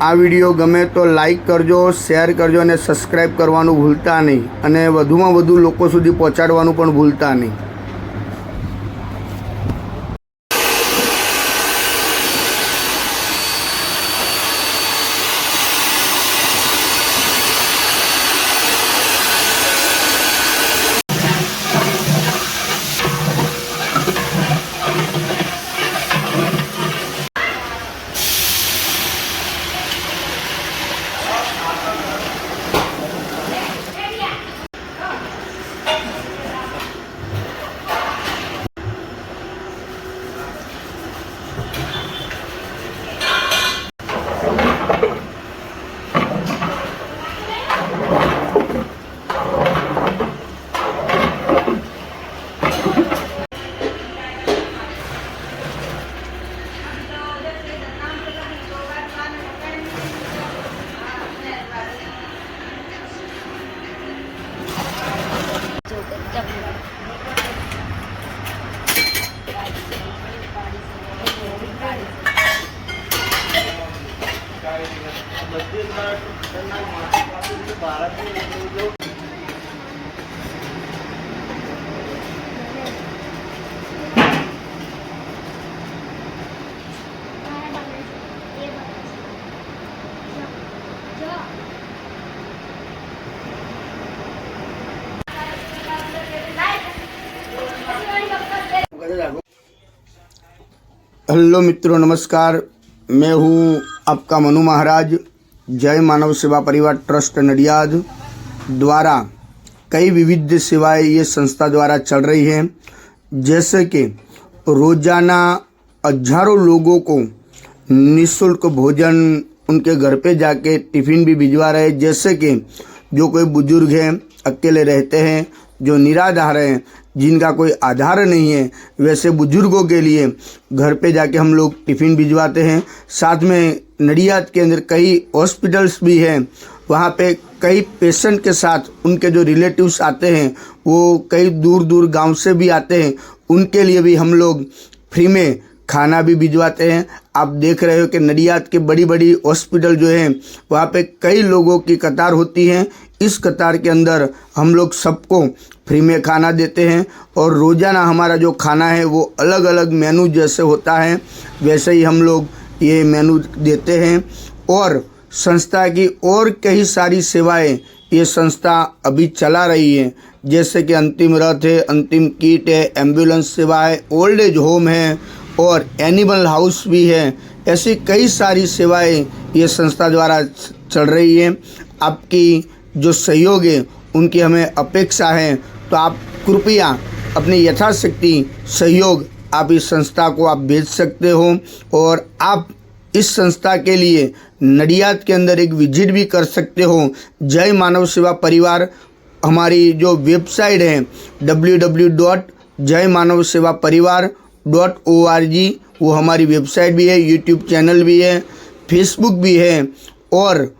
આ વિડીયો ગમે તો લાઈક કરજો, શેર કરજો અને સબસ્ક્રાઈબ કરવાનું ભૂલતા નહીં અને વધુમાં વધુ લોકો સુધી પહોંચાડવાનું પણ ભૂલતા નહીં। हेलो मित्रों, नमस्कार। मैं हूं आपका मनु महाराज। जय मानव सेवा परिवार ट्रस्ट नडियाद द्वारा कई विविध सेवाएं ये संस्था द्वारा चल रही हैं, जैसे कि रोज़ाना हजारों लोगों को निःशुल्क भोजन उनके घर पे जाके टिफ़िन भी भिजवा रहे हैं। जैसे कि जो कोई बुजुर्ग हैं, अकेले रहते हैं, जो निराधार हैं, जिनका कोई आधार नहीं है, वैसे बुजुर्गों के लिए घर पे जाके हम लोग टिफ़िन भिजवाते हैं। साथ में नडियाद के अंदर कई हॉस्पिटल्स भी हैं, वहाँ पे कई पेशेंट के साथ उनके जो रिलेटिव्स आते हैं, वो कई दूर दूर गांव से भी आते हैं, उनके लिए भी हम लोग फ्री में खाना भी भिजवाते हैं। आप देख रहे हो कि नडियाद के बड़ी बड़ी हॉस्पिटल जो हैं, वहाँ पे कई लोगों की कतार होती है। इस कतार के अंदर हम लोग सबको फ्री में खाना देते हैं और रोज़ाना हमारा जो खाना है वो अलग अलग मेनू जैसे होता है वैसे ही हम लोग ये मेनू देते हैं। और संस्था की और कई सारी सेवाएं ये संस्था अभी चला रही है, जैसे कि अंतिम रथ है, अंतिम किट है, एम्बुलेंस सेवा है, ओल्ड एज होम है और एनिमल हाउस भी है। ऐसी कई सारी सेवाएं ये संस्था द्वारा चल रही हैं। आपकी जो सहयोग है उनकी हमें अपेक्षा है, तो आप कृपया अपनी यथाशक्ति सहयोग आप इस संस्था को आप भेज सकते हो और आप इस संस्था के लिए नडियाद के अंदर एक विजिट भी कर सकते हो। जय मानव सेवा परिवार हमारी जो वेबसाइट है www.jaymanavsevaparivar.org, वो हमारी वेबसाइट भी है, यूट्यूब चैनल भी है, फेसबुक भी है और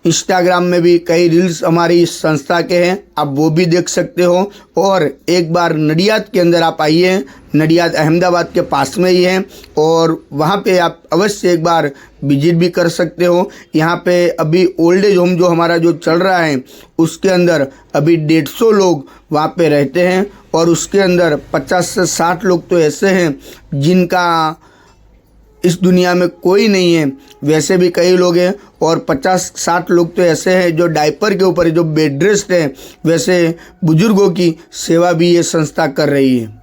इंस्टाग्राम में भी कई रील्स हमारी इस संस्था के हैं, आप वो भी देख सकते हो। और एक बार नडियाद के अंदर आप आइए, नडियाद अहमदाबाद के पास में ही है और वहाँ पे आप अवश्य एक बार विजिट भी कर सकते हो। यहाँ पे अभी ओल्ड एज होम जो हमारा जो चल रहा है उसके अंदर अभी 150 लोग वहाँ पे रहते हैं और उसके अंदर 50 से 60 लोग तो ऐसे हैं जिनका इस दुनिया में कोई नहीं है, वैसे भी कई लोग हैं और 50-60 लोग तो ऐसे हैं जो डायपर के ऊपर जो बेड रेस्ट है, वैसे बुजुर्गों की सेवा भी ये संस्था कर रही है।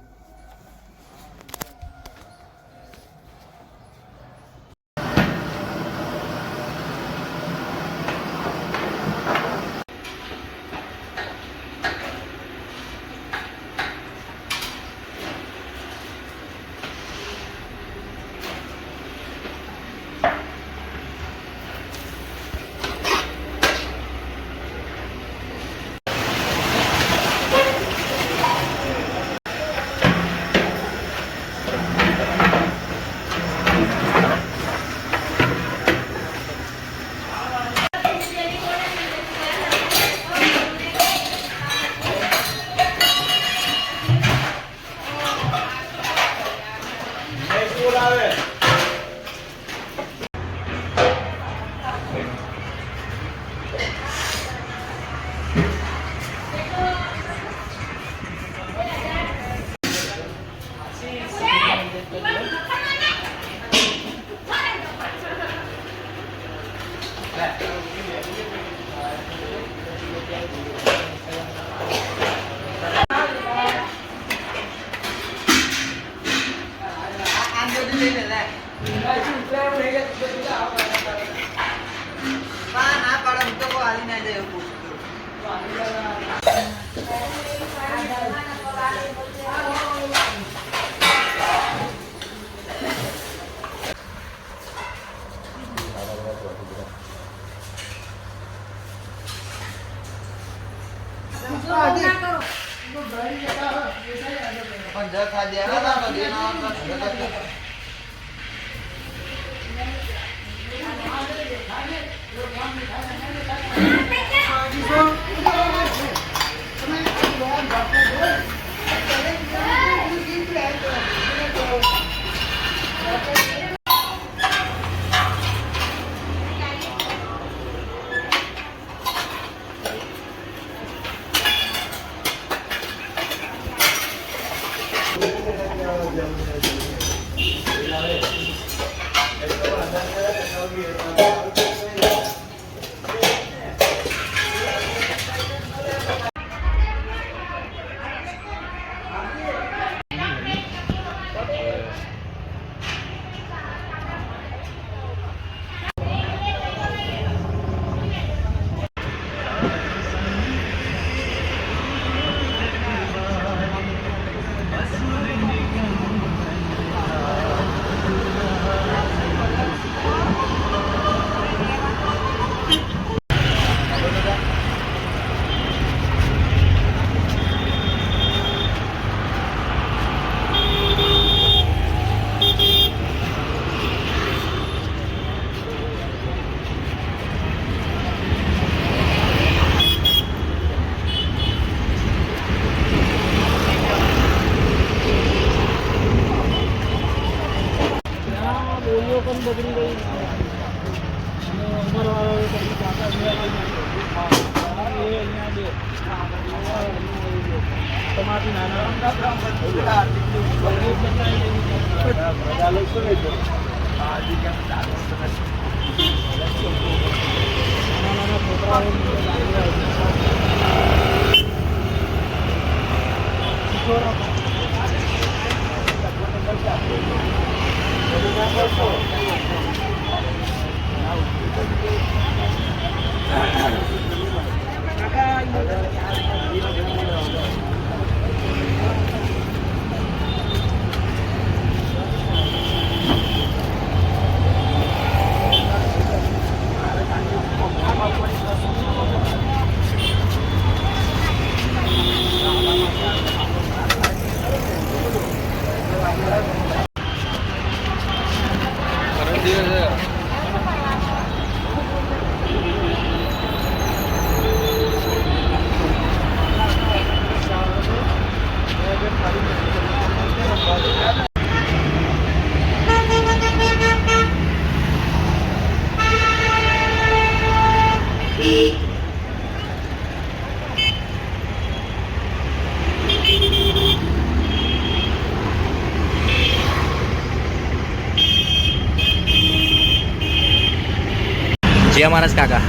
જય મહારાજ કાકા,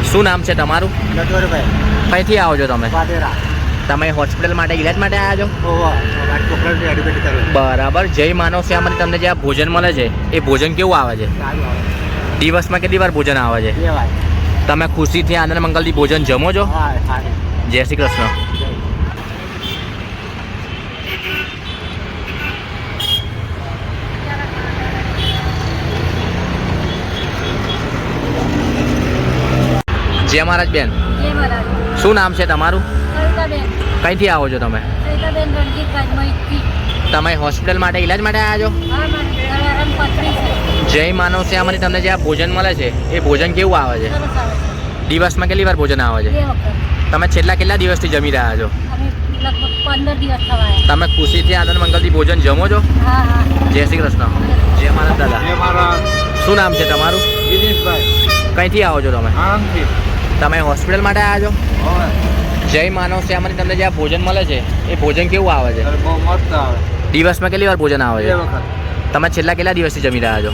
શું નામ છે તમારું? નટવરભાઈ. કઈથી આવો છો તમે? પાટેરા. તમે હોસ્પિટલ માટે ઈલાજ માટે આવ્યા છો? છોકરાને એડમિટ કર્યો. બરાબર. જય માનવ સેવામાંથી તમને જે આ ભોજન મળે છે એ ભોજન કેવું આવે છે? સારું આવે. દિવસમાં કેટલી વાર ભોજન આવે છે? બે વાર. તમે ખુશીથી આનંદ મંગલથી ભોજન જમો છો? હા, સારું. જય શ્રી કૃષ્ણ. જય મહારાજ બેન, જય મહારાજ. શું નામ છે તમારું? સવિતાબેન. કઈથી આવો છો તમે? સવિતાબેન રણજીતભાઈ મૈત્રી. તમે હોસ્પિટલ માટે ઈલાજ માટે આવ્યા છો? હા, મારી દયારામ પથરી છે. જય માનવ સેવામાંથી તમને જે આ ભોજન મળે છે એ ભોજન કેવું આવે છે? સરસ આવે છે. દિવસમાં કેટલી વાર ભોજન આવે છે? 2 વખત. તમે છેલ્લા કેટલા દિવસથી જમી રહ્યા છો? અમે લગભગ 15 દિવસ થવા આવ્યા. તમે ખુશીથી આનંદ મંગલથી ભોજન જમો છો? હા હા. જય શ્રી કૃષ્ણ. જય મહારાજ દાદા. એ મારા શું નામ છે તમારું? દિનેશભાઈ. કંઈથી આવો છો તમે? આરામથી તમે હોસ્પિટલ માટે આવ્યા છો? હોય જય માનવ સેવામાંથી તમને જે આ ભોજન મળે છે એ ભોજન કેવું આવે છે? બહુ મસ્ત આવે દિવસમાં કેટલી વાર ભોજન આવે બે છે? વખત તમે છેલ્લા કેટલા દિવસથી જમી રહ્યા છો?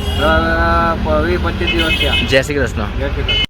20-25 દિવસ થયા જય શ્રી કૃષ્ણ. જય શ્રી કૃષ્ણ.